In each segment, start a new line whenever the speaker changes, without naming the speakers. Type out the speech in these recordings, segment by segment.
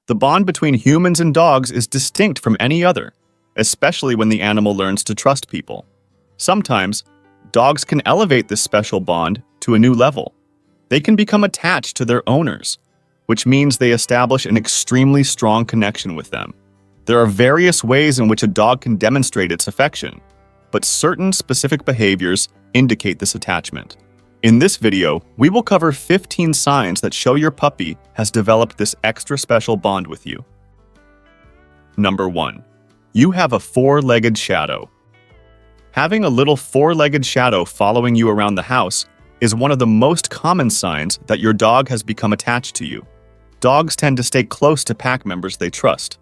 The bond between humans and dogs is distinct from any other, especially when the animal learns to trust people. Sometimes, dogs can elevate this special bond to a new level. They can become attached to their owners, which means they establish an extremely strong connection with them. There are various ways in which a dog can demonstrate its affection, but certain specific behaviors indicate this attachment. In this video, we will cover 15 signs that show your puppy has developed this extra special bond with you. Number 1. You have a four-legged shadow. Having a little four-legged shadow following you around the house is one of the most common signs that your dog has become attached to you. Dogs tend to stay close to pack members they trust.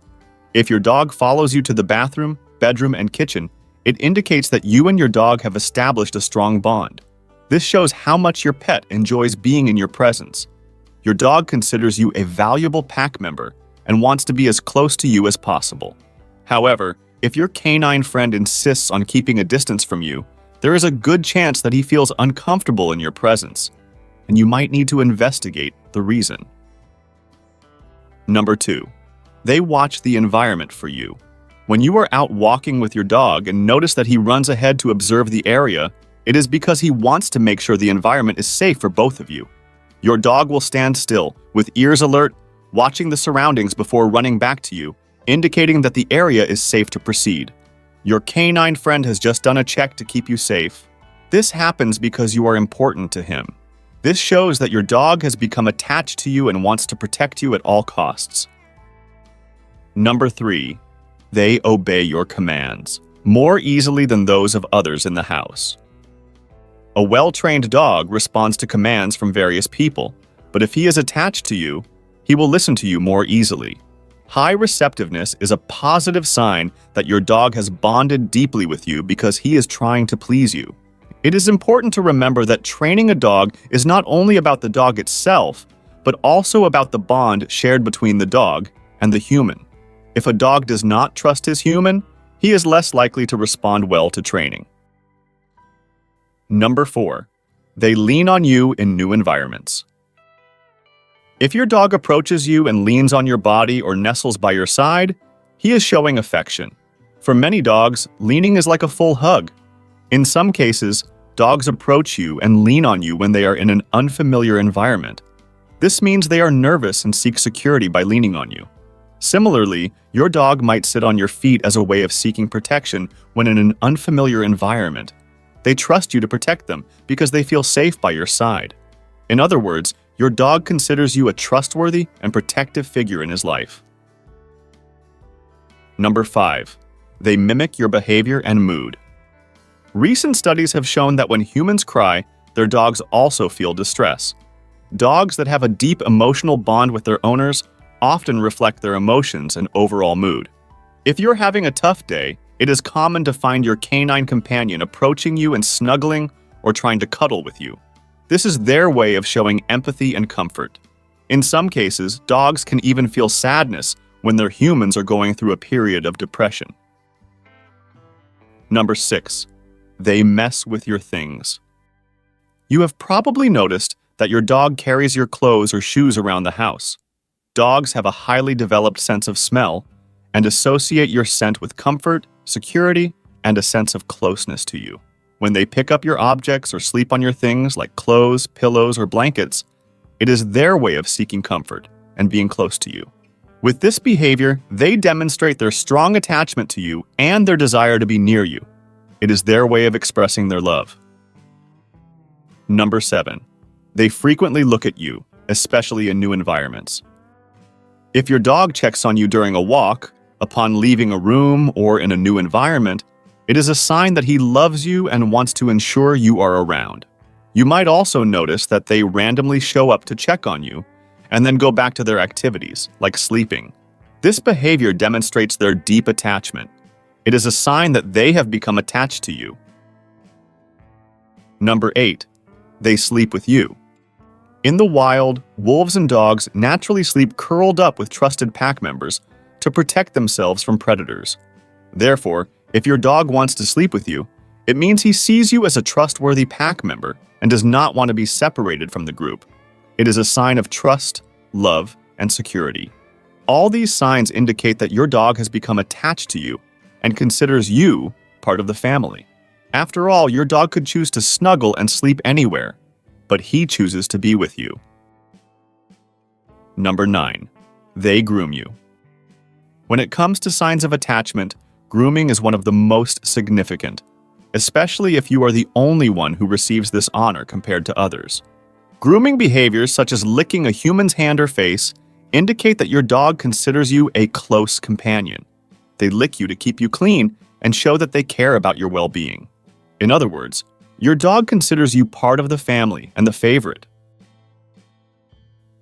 If your dog follows you to the bathroom, bedroom, and kitchen, it indicates that you and your dog have established a strong bond. This shows how much your pet enjoys being in your presence. Your dog considers you a valuable pack member and wants to be as close to you as possible. However, if your canine friend insists on keeping a distance from you, there is a good chance that he feels uncomfortable in your presence, and you might need to investigate the reason. Number 2. They watch the environment for you. When you are out walking with your dog and notice that he runs ahead to observe the area, it is because he wants to make sure the environment is safe for both of you. Your dog will stand still, with ears alert, watching the surroundings before running back to you, indicating that the area is safe to proceed. Your canine friend has just done a check to keep you safe. This happens because you are important to him. This shows that your dog has become attached to you and wants to protect you at all costs. Number 3. They obey your commands more easily than those of others in the house. A well-trained dog responds to commands from various people, but if he is attached to you, he will listen to you more easily. High receptiveness is a positive sign that your dog has bonded deeply with you because he is trying to please you. It is important to remember that training a dog is not only about the dog itself, but also about the bond shared between the dog and the human. If a dog does not trust his human, he is less likely to respond well to training. Number 4. They lean on you in new environments. If your dog approaches you and leans on your body or nestles by your side, he is showing affection. For many dogs, leaning is like a full hug. In some cases, dogs approach you and lean on you when they are in an unfamiliar environment. This means they are nervous and seek security by leaning on you. Similarly, your dog might sit on your feet as a way of seeking protection when in an unfamiliar environment. They trust you to protect them because they feel safe by your side. In other words, your dog considers you a trustworthy and protective figure in his life. Number 5. They mimic your behavior and mood. Recent studies have shown that when humans cry, their dogs also feel distress. Dogs that have a deep emotional bond with their owners often reflect their emotions and overall mood. If you're having a tough day, it is common to find your canine companion approaching you and snuggling or trying to cuddle with you. This is their way of showing empathy and comfort. In some cases, dogs can even feel sadness when their humans are going through a period of depression. Number 6. They mess with your things. You have probably noticed that your dog carries your clothes or shoes around the house. Dogs have a highly developed sense of smell and associate your scent with comfort, security, and a sense of closeness to you. When they pick up your objects or sleep on your things like clothes, pillows, or blankets, it is their way of seeking comfort and being close to you. With this behavior, they demonstrate their strong attachment to you and their desire to be near you. It is their way of expressing their love. Number 7. They frequently look at you, especially in new environments. If your dog checks on you during a walk, upon leaving a room, or in a new environment, it is a sign that he loves you and wants to ensure you are around. You might also notice that they randomly show up to check on you and then go back to their activities, like sleeping. This behavior demonstrates their deep attachment. It is a sign that they have become attached to you. Number 8. They sleep with you. In the wild, wolves and dogs naturally sleep curled up with trusted pack members to protect themselves from predators. Therefore, if your dog wants to sleep with you, it means he sees you as a trustworthy pack member and does not want to be separated from the group. It is a sign of trust, love, and security. All these signs indicate that your dog has become attached to you and considers you part of the family. After all, your dog could choose to snuggle and sleep anywhere, but he chooses to be with you. Number 9. They groom you. When it comes to signs of attachment, grooming is one of the most significant, especially if you are the only one who receives this honor compared to others. Grooming behaviors such as licking a human's hand or face indicate that your dog considers you a close companion. They lick you to keep you clean and show that they care about your well-being. In other words, your dog considers you part of the family and the favorite.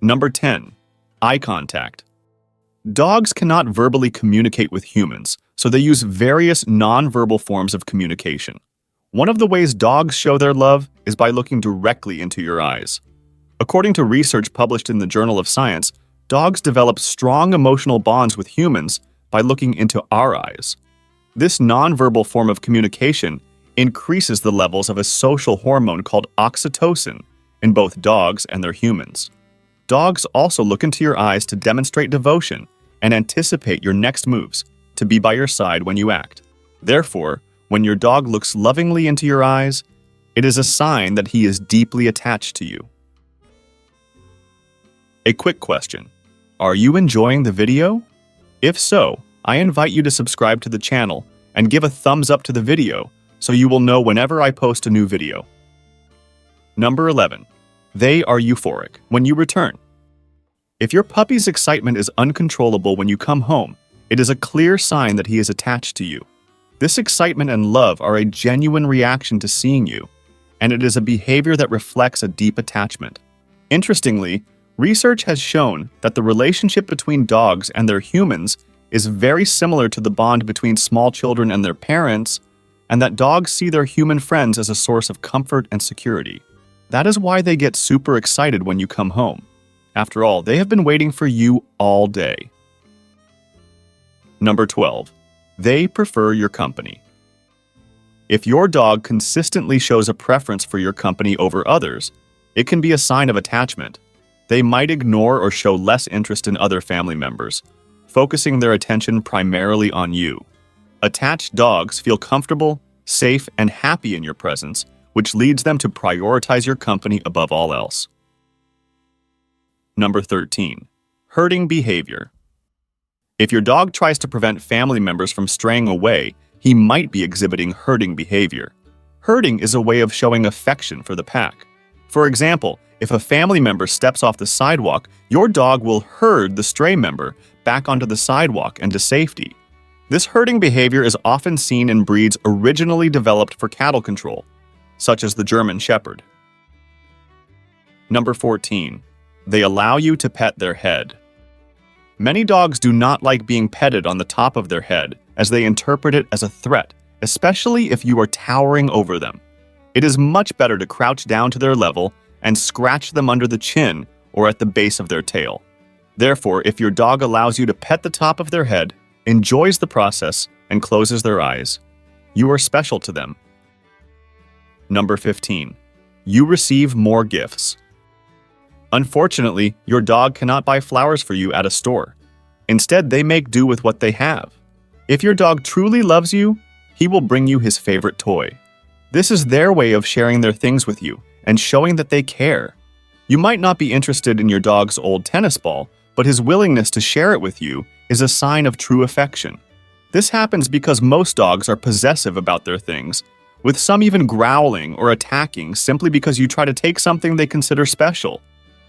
Number 10. Eye contact. Dogs cannot verbally communicate with humans, so they use various nonverbal forms of communication. One of the ways dogs show their love is by looking directly into your eyes. According to research published in the Journal of Science, dogs develop strong emotional bonds with humans by looking into our eyes. This nonverbal form of communication increases the levels of a social hormone called oxytocin in both dogs and their humans. Dogs also look into your eyes to demonstrate devotion and anticipate your next moves, to be by your side when you act. Therefore, when your dog looks lovingly into your eyes, it is a sign that he is deeply attached to you. A quick question. Are you enjoying the video? If so, I invite you to subscribe to the channel and give a thumbs up to the video so you will know whenever I post a new video. Number 11. They are euphoric when you return. If your puppy's excitement is uncontrollable when you come home, it is a clear sign that he is attached to you. This excitement and love are a genuine reaction to seeing you, and it is a behavior that reflects a deep attachment. Interestingly, research has shown that the relationship between dogs and their humans is very similar to the bond between small children and their parents, and that dogs see their human friends as a source of comfort and security. That is why they get super excited when you come home. After all, they have been waiting for you all day. Number 12. They prefer your company. If your dog consistently shows a preference for your company over others, it can be a sign of attachment. They might ignore or show less interest in other family members, focusing their attention primarily on you. Attached dogs feel comfortable, safe, and happy in your presence, which leads them to prioritize your company above all else. Number 13. Herding behavior. If your dog tries to prevent family members from straying away, he might be exhibiting herding behavior. Herding is a way of showing affection for the pack. For example, if a family member steps off the sidewalk, your dog will herd the stray member back onto the sidewalk and to safety. This herding behavior is often seen in breeds originally developed for cattle control, such as the German Shepherd. Number 14. They allow you to pet their head. Many dogs do not like being petted on the top of their head, as they interpret it as a threat, especially if you are towering over them. It is much better to crouch down to their level and scratch them under the chin or at the base of their tail. Therefore, if your dog allows you to pet the top of their head, enjoys the process, and closes their eyes, you are special to them. Number 15. You receive more gifts. Unfortunately, your dog cannot buy flowers for you at a store. Instead, they make do with what they have. If your dog truly loves you, he will bring you his favorite toy. This is their way of sharing their things with you and showing that they care. You might not be interested in your dog's old tennis ball, but his willingness to share it with you is a sign of true affection. This happens because most dogs are possessive about their things, with some even growling or attacking simply because you try to take something they consider special.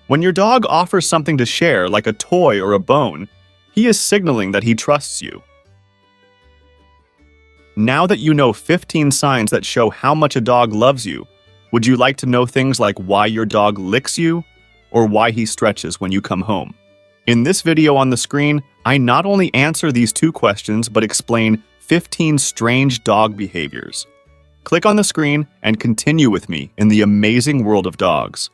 When your dog offers something to share, like a toy or a bone, he is signaling that he trusts you. Now that you know 15 signs that show how much a dog loves you, would you like to know things like why your dog licks you or why he stretches when you come home? In this video on the screen, I not only answer these two questions but explain 15 strange dog behaviors. Click on the screen and continue with me in the amazing world of dogs.